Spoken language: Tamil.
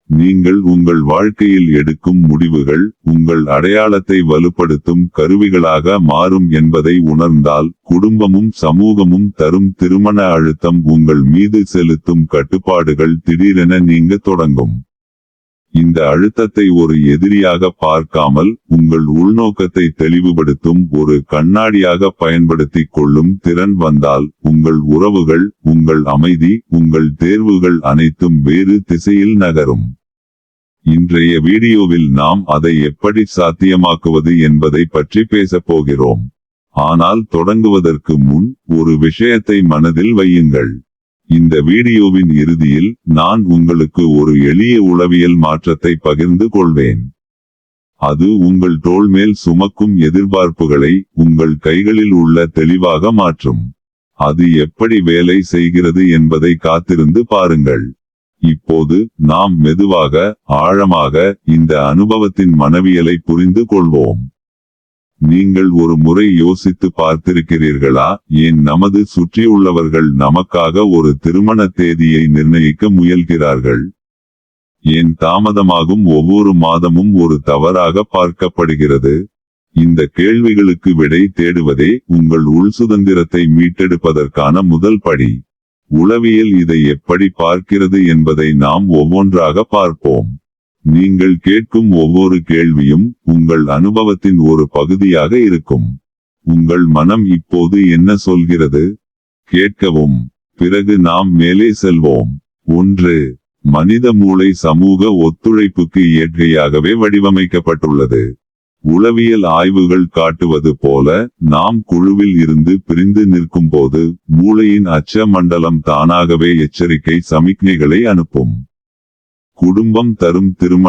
நீங்கள் உங்கள் வாழ்க்கையில் எடுக்கும் முடிவுகள் உங்கள் அடையாளத்தை வலுப்படுத்தும் கருவிகளாக மாறும் என்பதை உணர்ந்தால், குடும்பமும் சமூகமும் தரும் திருமண அழுத்தம் உங்கள் மீது செலுத்தும் கட்டுப்பாடுகள் திடீரென நீங்க தொடங்கும். இந்த அழுத்தத்தை ஒரு எதிரியாக பார்க்காமல், உங்கள் உள்நோக்கத்தை தெளிவுபடுத்தும் ஒரு கண்ணாடியாக பயன்படுத்திக் கொள்ளும் திறன் வந்தால், உங்கள் உறவுகள், உங்கள் அமைதி, உங்கள் தேர்வுகள் அனைத்தும் வேறு திசையில் நகரும். இன்றைய வீடியோவில் நாம் அதை எப்படி சாத்தியமாக்குவது என்பதை பற்றி பேசப் போகிறோம். ஆனால் தொடங்குவதற்கு முன் ஒரு விஷயத்தை மனதில் வையுங்கள். இந்த வீடியோவின் இறுதியில் நான் உங்களுக்கு ஒரு எளிய உளவியல் மாற்றத்தை பகிர்ந்து கொள்வேன். அது உங்கள் தோள் மேல் சுமக்கும் எதிர்பார்ப்புகளை உங்கள் கைகளில் உள்ள தெளிவாக மாற்றும். அது எப்படி வேலை செய்கிறது என்பதை காத்திருந்து பாருங்கள். இப்போது நாம் மெதுவாக, ஆழமாக இந்த அனுபவத்தின் மனவியலை புரிந்து கொள்வோம். நீங்கள் ஒரு முறை யோசித்து பார்த்திருக்கிறீர்களா, ஏன் நமது சுற்றியுள்ளவர்கள் நமக்காக ஒரு திருமண தேதியை நிர்ணயிக்க முயல்கிறார்கள்? ஏன் தாமதமாகும் ஒவ்வொரு மாதமும் ஒரு தவறாக பார்க்கப்படுகிறது? இந்த கேள்விகளுக்கு விடை தேடுவதே உங்கள் உள் சுதந்திரத்தை மீட்டெடுப்பதற்கான முதல் படி. உளவியல் இதை எப்படி பார்க்கிறது என்பதை நாம் ஒவ்வொன்றாக பார்ப்போம். நீங்கள் கேட்கும் ஒவ்வொரு கேள்வியும் உங்கள் அனுபவத்தின் ஒரு பகுதியாக இருக்கும். உங்கள் மனம் இப்போது என்ன சொல்கிறது? கேட்கவும். பிறகு நாம் மேலே செல்வோம். 1. மனித மூளை சமூக ஒத்துழைப்புக்கு இயற்கையாகவே வடிவமைக்கப்பட்டுள்ளது. உளவியல் ஆய்வுகள் காட்டுவது போல, நாம் குழுவில் இருந்து பிரிந்து நிற்கும்போது மூளையின் அச்ச மண்டலம் தானாகவே எச்சரிக்கை சமிக்ஞைகளை அனுப்பும். குடும்பம் தரும் திருமண